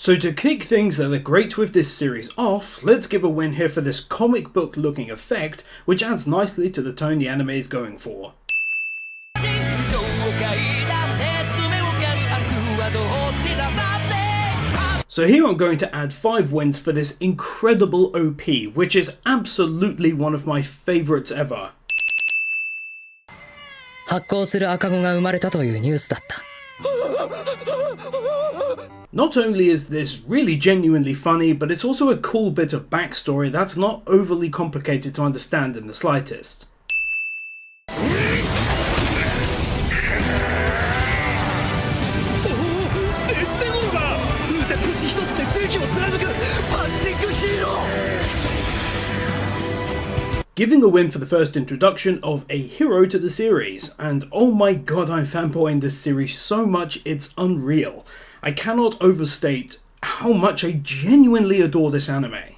So to kick things that are great with this series off, let's give a win here for this comic book looking effect, which adds nicely to the tone the anime is going for. So here I'm going to add 5 wins for this incredible OP, which is absolutely one of my favourites ever. 発光する赤子が生まれたというニュースだった。 Not only is this really genuinely funny, but it's also a cool bit of backstory that's not overly complicated to understand in the slightest. Giving a win for the first introduction of a hero to the series, and oh my god, I'm fanboying this series so much it's unreal. I cannot overstate how much I genuinely adore this anime.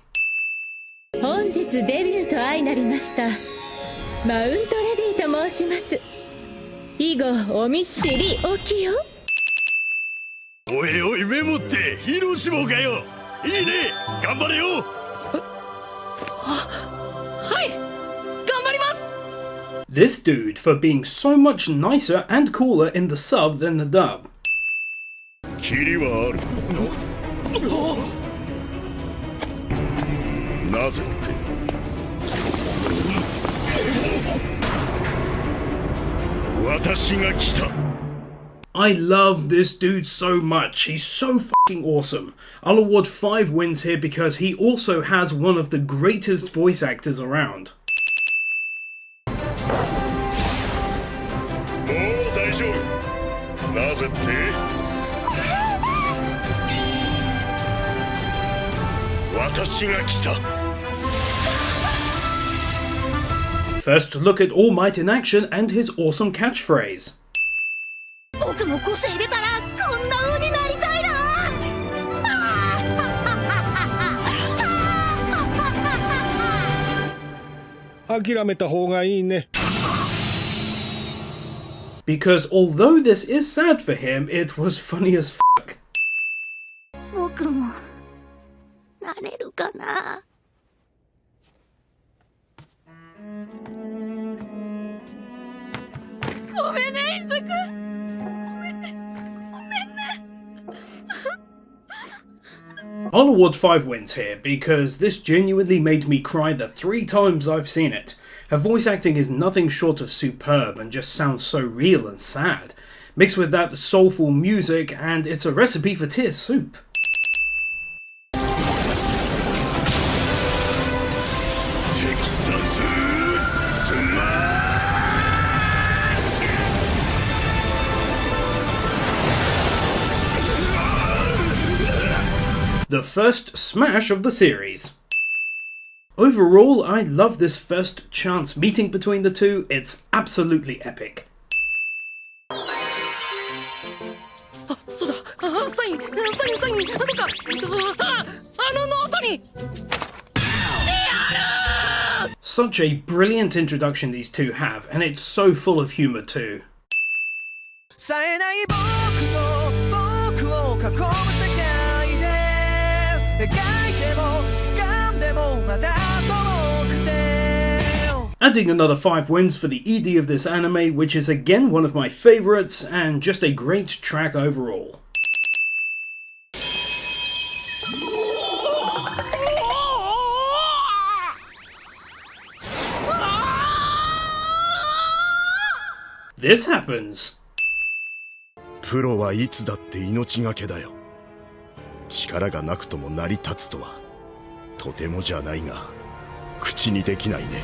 本日デビューと相なりました。マウントレディと申します。以後お見知りおきよ。おいおいメモってヒーロー志望かよ。いいね、頑張れよ。はい、頑張ります。 This dude for being so much nicer and cooler in the sub than the dub. キリはある。なぜって。私が来た。 I love this dude so much, he's so fucking awesome. I'll award 5 wins here because he also has one of the greatest voice actors around. もう大丈夫。なぜって。私が来た。 First, look at All Might in action and his awesome catchphrase. 僕も個性入れたらこんな風になりたいな。諦めた方がいいね。 Because although this is sad for him, it was funny as fuck. 僕もなれるかな。ごめんね、イサク。 I'll award 5 wins here because this genuinely made me cry the 3 times I've seen it. Her voice acting is nothing short of superb and just sounds so real and sad. Mixed with that soulful music, and it's a recipe for tear soup. The first smash of the series. Overall, I love this first chance meeting between the two, it's absolutely epic. あ、そうだ。サイン。なんかノートに。 Such a brilliant introduction these two have, and it's so full of humour too. 冴えない僕と僕を囲む世界で描いても掴んでもまだ遠くて Adding another 5 wins for the ED of this anime, which is again one of my favourites and just a great track overall. This happens. プロはいつだって命がけだよ。力がなくとも成り立つとはとてもじゃないが口にできないね。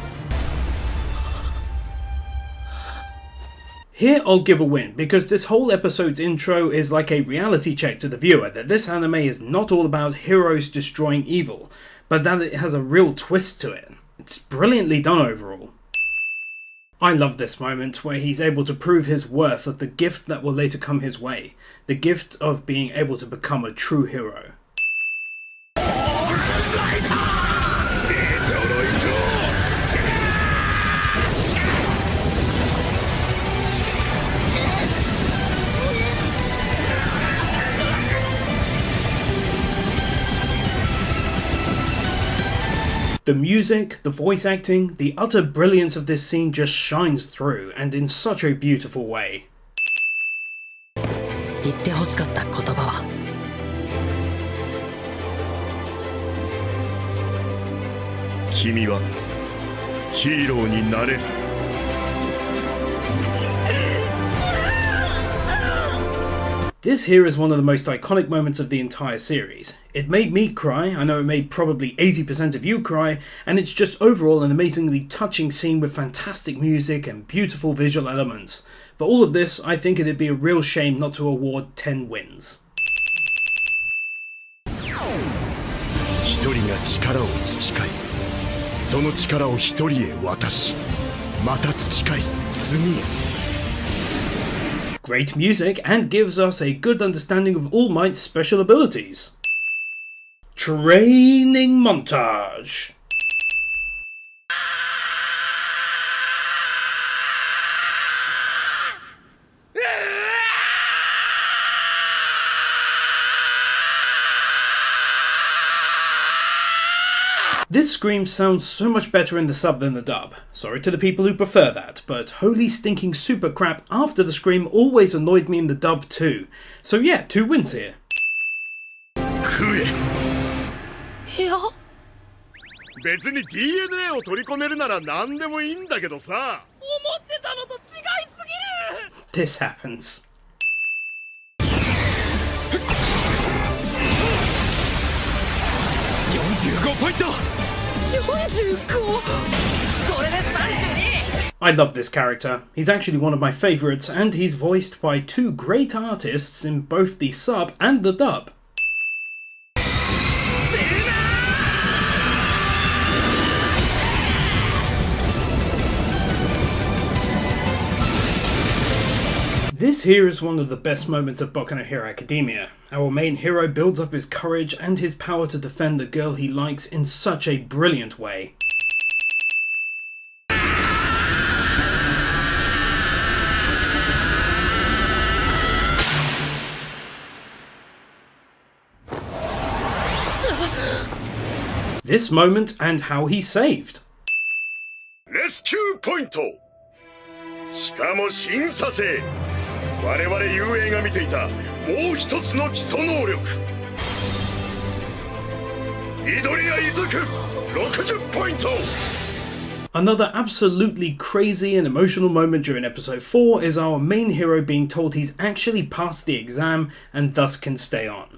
Here I'll give a win, because this whole episode's intro is like a reality check to the viewer that this anime is not all about heroes destroying evil, but that it has a real twist to it. It's brilliantly done overall. I love this moment where he's able to prove his worth of the gift that will later come his way, the gift of being able to become a true hero. The music, the voice acting, the utter brilliance of this scene just shines through, and in such a beautiful way. 言って欲しかった言葉は君はヒーローになれる。This here is one of the most iconic moments of the entire series. It made me cry, I know it made probably 80% of you cry, and it's just overall an amazingly touching scene with fantastic music and beautiful visual elements. For all of this, I think it'd be a real shame not to award 10 wins. 一人が力を培い、その力を一人へ渡し、また培い、次へ。Great music, and gives us a good understanding of All Might's special abilities. Training montage. This scream sounds so much better in the sub than the dub. Sorry to the people who prefer that, but holy stinking super crap after the scream always annoyed me in the dub too. So yeah, 2 wins here. いや別に DNA を取り込めるなら何でもいいんだけどさ。思ってたのと違いすぎる This happens. 45ポイント 45! これで 32! I love this character. He's actually one of my favourites, and he's voiced by 2 great artists in both the sub and the dub. This here is one of the best moments of Boku No Hero Academia. Our main hero builds up his courage and his power to defend the girl he likes in such a brilliant way. This moment and how he saved. レスキューポイント。しかも審査制。我々遊泳が見ていたもう一つの基礎能力。緑谷いずく60ポイント。 Another absolutely crazy and emotional moment during episode 4 is our main hero being told he's actually passed the exam and thus can stay on.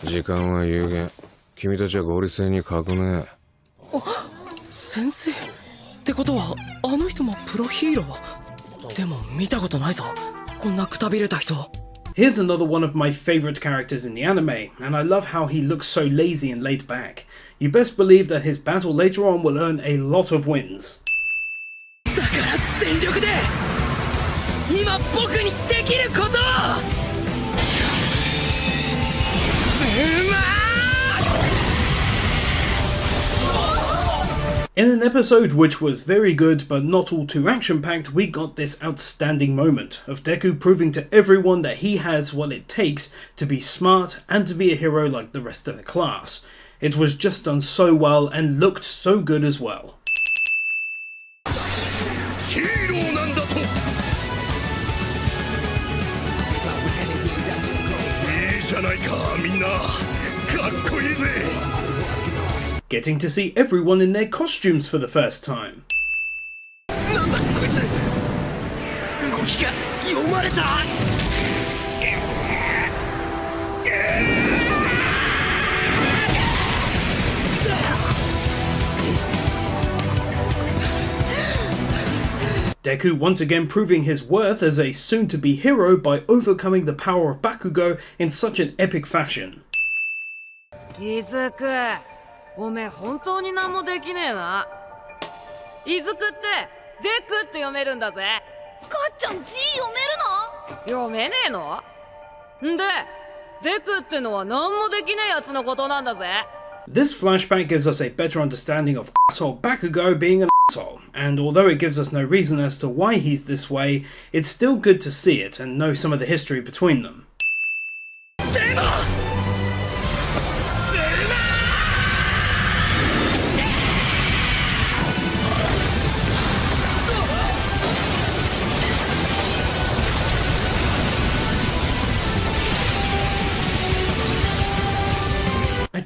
時間は有限。君たちは合理性に欠くね。先生ってことはあの人もプロヒーローでも見たことないぞこんなくたびれた人 Here's another one of my favourite characters in the anime, and I love how he looks so lazy and laid back. You best believe that his battle later on will earn a lot of wins. だから全力で今僕にできることをIn an episode which was very good but not all too action-packed, we got this outstanding moment of Deku proving to everyone that he has what it takes to be smart and to be a hero like the rest of the class. It was just done so well and looked so good as well. ヒーローなんだと。いいじゃないかみんな。かっこいいぜ。 Getting to see everyone in their costumes for the first time. なんだこいつ動きが読まれた Deku once again proving his worth as a soon-to-be hero by overcoming the power of Bakugo in such an epic fashion. イズクおめえ本当に何もできねえなイズクってデクって読めるんだぜ母ちゃん字読めるの読めねえのんでデクってのは何もできねえやつのことなんだぜ This flashback gives us a better understanding of asshole Bakugo being an asshole, and although it gives us no reason as to why he's this way, it's still good to see it and know some of the history between them. でも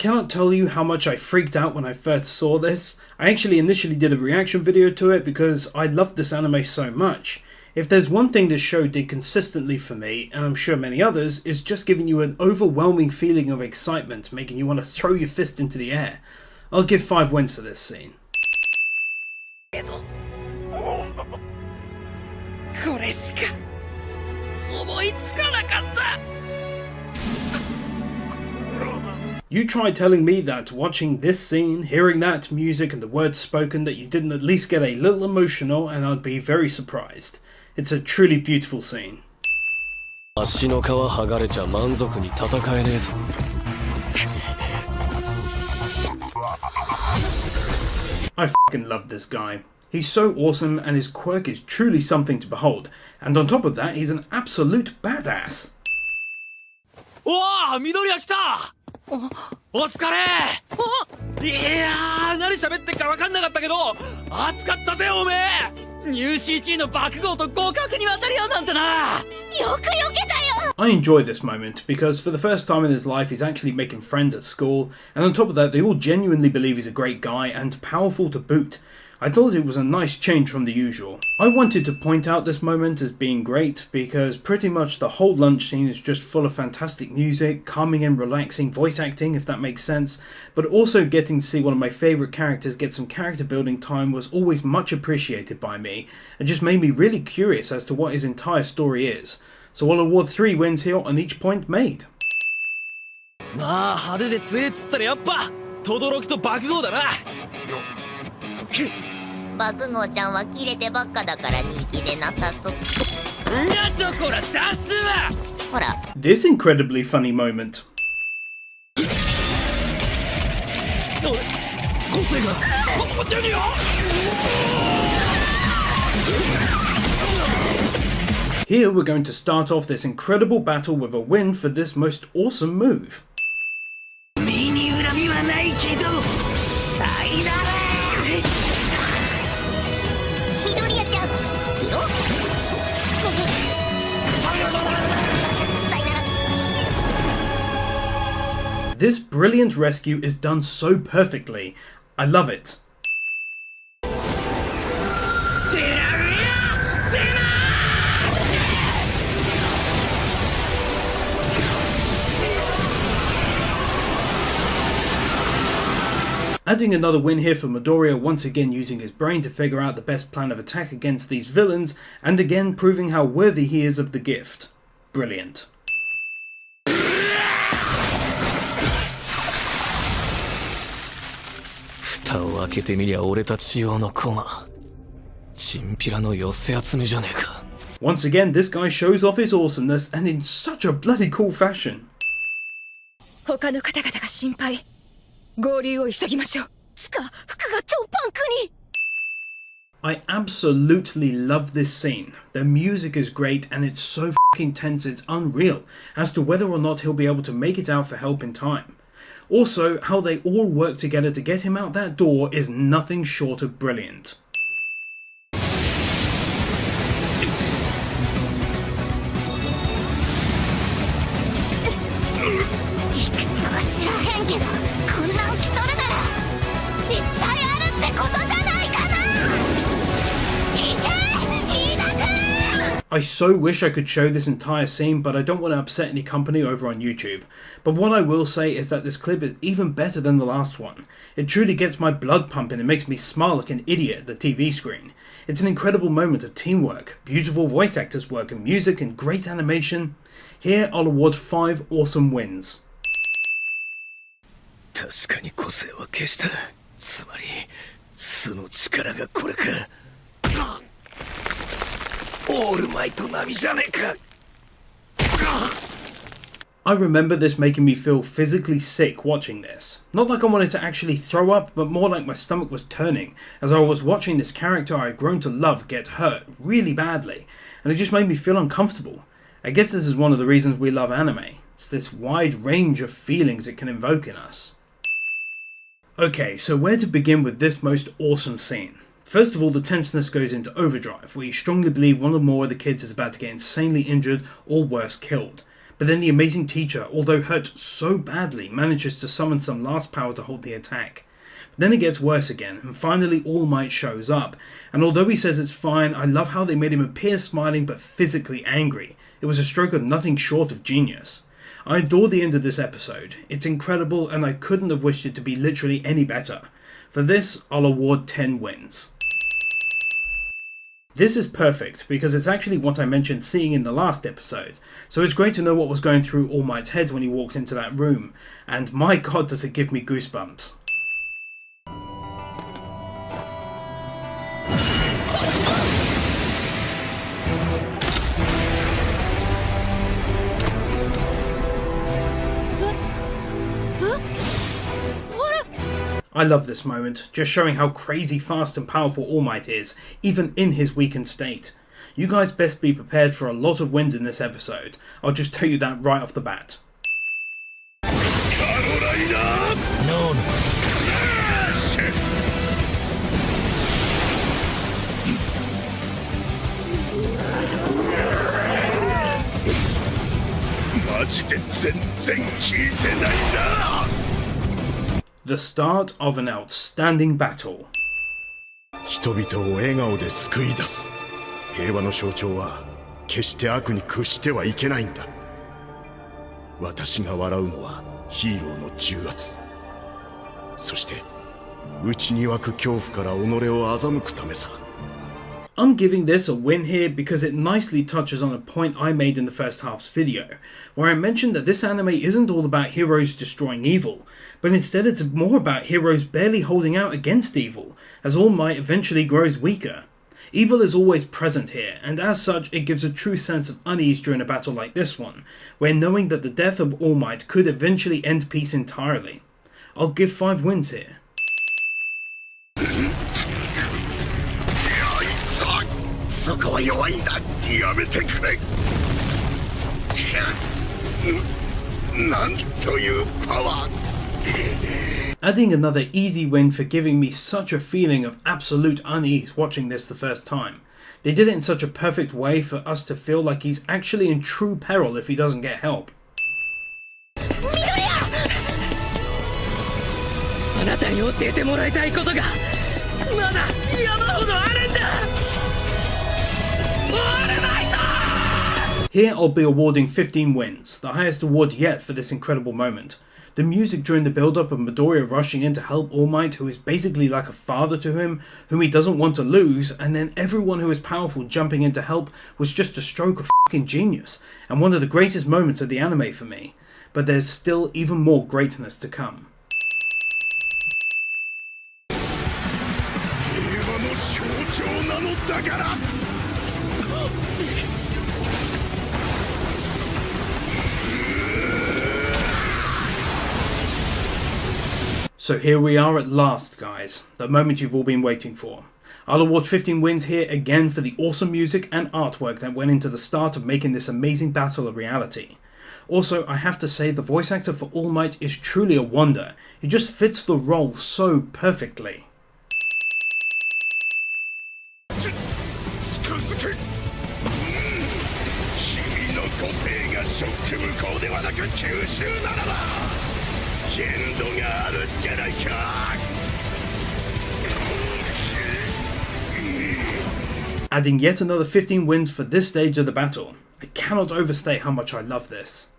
cannot tell you how much I freaked out when I first saw this. I actually initially did a reaction video to it because I loved this anime so much. If there's one thing this show did consistently for me, and I'm sure many others, is just giving you an overwhelming feeling of excitement, making you want to throw your fist into the air. I'll give 5 wins for this scene. これしか思いつかなかった。 You try telling me that watching this scene, hearing that music and the words spoken, that you didn't at least get a little emotional, and I'd be very surprised. It's a truly beautiful scene. 足の皮剥がれちゃ満足に戦えねえぞ。 I fucking love this guy. He's so awesome and his quirk is truly something to behold. And on top of that, he's an absolute badass. おお、緑谷来た。お疲れ。いやー、何喋ってっか分かんなかったけど、熱かったぜおめえ。ニュー CG の爆豪と互角に渡り合うなんてな。よくよけだよ。 I enjoy this moment because for the first time in his life he's actually making friends at school, and on top of that they all genuinely believe he's a great guy and powerful to boot. I thought it was a nice change from the usual. I wanted to point out this moment as being great because pretty much the whole lunch scene is just full of fantastic music, calming and relaxing voice acting, if that makes sense, but also getting to see one of my favourite characters get some character building time was always much appreciated by me and just made me really curious as to what his entire story is. So I'll award 3 wins here on each point made. まあ派手で強えっつったらやっぱ轟と爆豪だな。爆豪ちゃんはキレてばっかだから人気でなさそう。なんとこら出すわ。ほら。 This incredibly funny moment. 個性が出るよ。 Here we're going to start off this incredible battle with a win for this most awesome move. 身に恨みはないけど、さいなら。 緑谷ちゃん、色。さいなら。 This brilliant rescue is done so perfectly. I love it. Adding another win here for Midoriya, once again using his brain to figure out the best plan of attack against these villains, and again proving how worthy he is of the gift. Brilliant. 蓋を開けてみりゃ俺たち用のコマ。チンピラの寄せ集めじゃねえか。 Once again, this guy shows off his awesomeness and in such a bloody cool fashion. 他の方々が心配。合流を急ぎましょう。つか、服が超パンクに。 I absolutely love this scene. The music is great and it's so fucking tense it's unreal as to whether or not he'll be able to make it out for help in time. Also, how they all work together to get him out that door is nothing short of brilliant. 知らへんけど、こんなん着とるなら絶対あるってことじゃないかな。いけ、いなく。 I so wish I could show this entire scene, but I don't want to upset any company over on YouTube. But what I will say is that this clip is even better than the last one. It truly gets my blood pumping and makes me smile like an idiot at the TV screen. It's an incredible moment of teamwork, beautiful voice actors work and music and great animation. Here I'll award 5 awesome wins. 確かに個性は消した。つまり素の力がこれか。オールマイト並みじゃねえか。 I remember this making me feel physically sick watching this. Not like I wanted to actually throw up, but more like my stomach was turning as I was watching this character I had grown to love get hurt really badly, and it just made me feel uncomfortable. I guess this is one of the reasons we love anime. It's this wide range of feelings it can invoke in us. Okay, so where to begin with this most awesome scene? First of all, the tenseness goes into overdrive, where you strongly believe one or more of the kids is about to get insanely injured or worse, killed. But then the amazing teacher, although hurt so badly, manages to summon some last power to hold the attack. But then it gets worse again, and finally All Might shows up, and although he says it's fine, I love how they made him appear smiling but physically angry. It was a stroke of nothing short of genius. I adore the end of this episode. It's incredible, and I couldn't have wished it to be literally any better. For this, I'll award 10 wins. This is perfect because it's actually what I mentioned seeing in the last episode, so it's great to know what was going through All Might's head when he walked into that room, and my god does it give me goosebumps. I love this moment, just showing how crazy fast and powerful All Might is, even in his weakened state. You guys best be prepared for a lot of wins in this episode. I'll just tell you that right off the bat. The start of an outstanding battle. 人々を笑顔で救い出す。平和の象徴は決して悪に屈してはいけないんだ。私が笑うのはヒーローの重圧。そして内に湧く恐怖から己を欺くためさ。I'm giving this a win here because it nicely touches on a point I made in the first half's video, where I mentioned that this anime isn't all about heroes destroying evil, but instead it's more about heroes barely holding out against evil, as All Might eventually grows weaker. Evil is always present here, and as such it gives a true sense of unease during a battle like this one, where knowing that the death of All Might could eventually end peace entirely. I'll give 5 wins here. そこは弱いんだ。やめてくれ。なんというパワー。Adding another easy win for giving me such a feeling of absolute unease watching this the first time. They did it in such a perfect way for us to feel like he's actually in true peril if he doesn't get help. あなたに教えてもらいたいことがまだ山ほどあるんだ。 Here I'll be awarding 15 wins, the highest award yet for this incredible moment. The music during the build-up of Midoriya rushing in to help All Might, who is basically like a father to him, whom he doesn't want to lose, and then everyone who is powerful jumping in to help was just a stroke of fucking genius, and one of the greatest moments of the anime for me. But there's still even more greatness to come. So here we are at last, guys, the moment you've all been waiting for. I'll award 15 wins here again for the awesome music and artwork that went into the start of making this amazing battle a reality. Also, I have to say the voice actor for All Might is truly a wonder. He just fits the role so perfectly. 限度があるじゃないか。Adding yet another 15 wins for this stage of the battle. I cannot overstate how much I love this.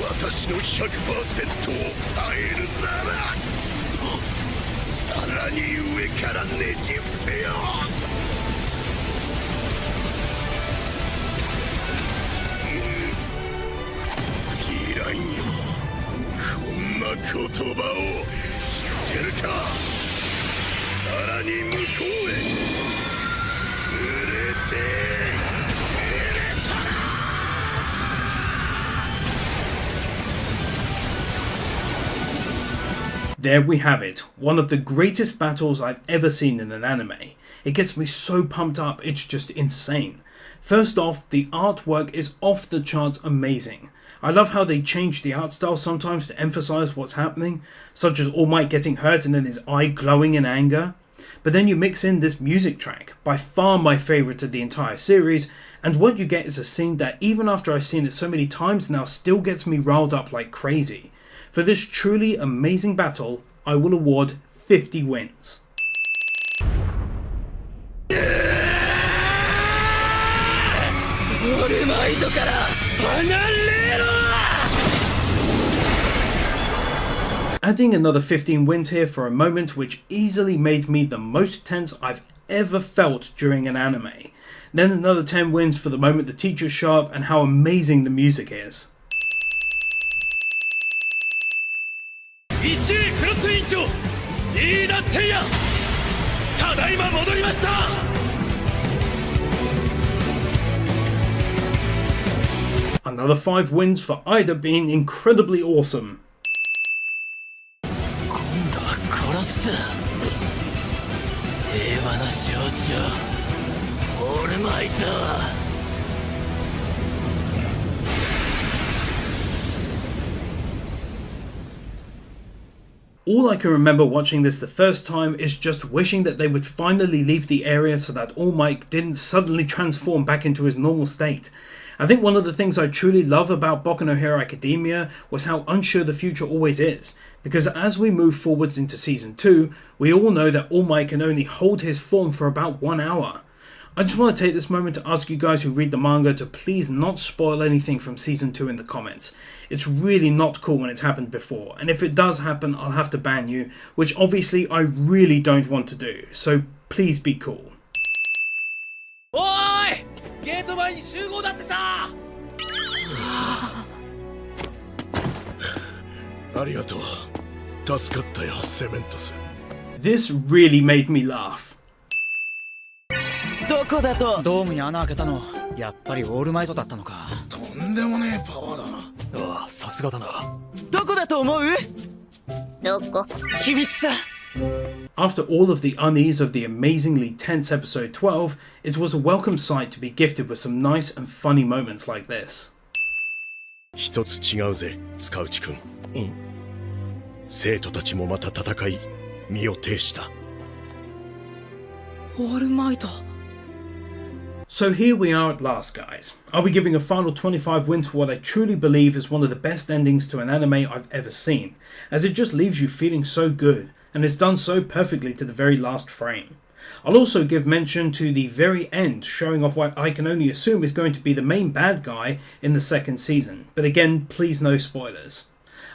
私の 100% を耐えるなら、さらに上からねじ伏せよ。こんな言葉を知ってるか。さらに向こうへうれせえ。 There we have it, one of the greatest battles I've ever seen in an anime. It gets me so pumped up, it's just insane. First off, the artwork is off the charts amazing. I love how they change the art style sometimes to emphasize what's happening, such as All Might getting hurt and then his eye glowing in anger. But then you mix in this music track, by far my favourite of the entire series, and what you get is a scene that even after I've seen it so many times now still gets me riled up like crazy. For this truly amazing battle, I will award 50 wins. Adding another 15 wins here for a moment which easily made me the most tense I've ever felt during an anime. Then another 10 wins for the moment the teacher's sharp and how amazing the music is. Another 5 wins for Ida being incredibly awesome. All I can remember watching this the first time is just wishing that they would finally leave the area so that All Might didn't suddenly transform back into his normal state. I think one of the things I truly love about Boku No Hero Academia was how unsure the future always is, because as we move forwards into Season 2, we all know that All Might can only hold his form for about 1 hour. I just want to take this moment to ask you guys who read the manga to please not spoil anything from Season 2 in the comments. It's really not cool when it's happened before, and if it does happen I'll have to ban you, which obviously I really don't want to do, so please be cool. ゲート前に集合だってさ。ありがとう。助かったよ、セメントス。This really made me laugh. どこだと？ドームに穴開けたの、やっぱりオールマイトだったのか。とんでもねえパワーだな。ああ、さすがだな。どこだと思う？どこ？秘密さ。 After all of the unease of the amazingly tense episode 12, it was a welcome sight to be gifted with some nice and funny moments like this. 一つ違うぜ、塚内くん。生徒たちもまた戦い、身を挺した。オールマイト。 So here we are at last, guys. I'll be giving a final 25 wins for what I truly believe is one of the best endings to an anime I've ever seen, as it just leaves you feeling so good, and it's done so perfectly to the very last frame. I'll also give mention to the very end, showing off what I can only assume is going to be the main bad guy in the second season, but again, please no spoilers.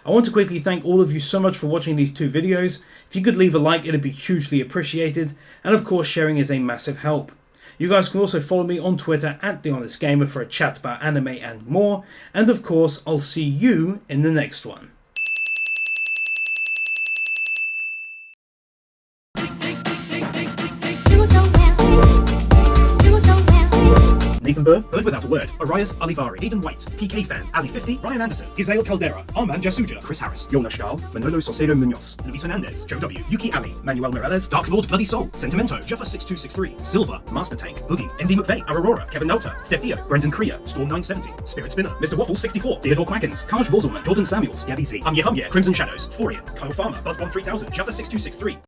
I want to quickly thank all of you so much for watching these 2 videos. If you could leave a like, it'd be hugely appreciated, and of course sharing is a massive help. You guys can also follow me on Twitter at TheHonestGamer for a chat about anime and more, and of course I'll see you in the next one. Nathan Burr, Bird Without a Word, Arias Alivari, Aidan White, PK Fan, Ali 50, Ryan Anderson, Gizael Caldera, Armand Jasuja, Chris Harris, Jonas Stahl, Manolo Saucedo Munoz, Luis Hernandez, Joe W, Yuki Ali, Manuel Morales, Dark Lord Bloody Soul, Sentimento, Juffa6263, Silva, Master Tank, Boogie, MD McVeigh, Aurora, Kevin Nelter, Stefio, Brendan Kriya, Storm 970, Spirit Spinner, Mr. Waffle 64, Theodore Quackens, Kaj Vorzelman, Jordan Samuels, Gabby Z, Humye, Crimson Shadows, Forian, Kyle Farmer, Buzzbomb 3000, Juffa6263.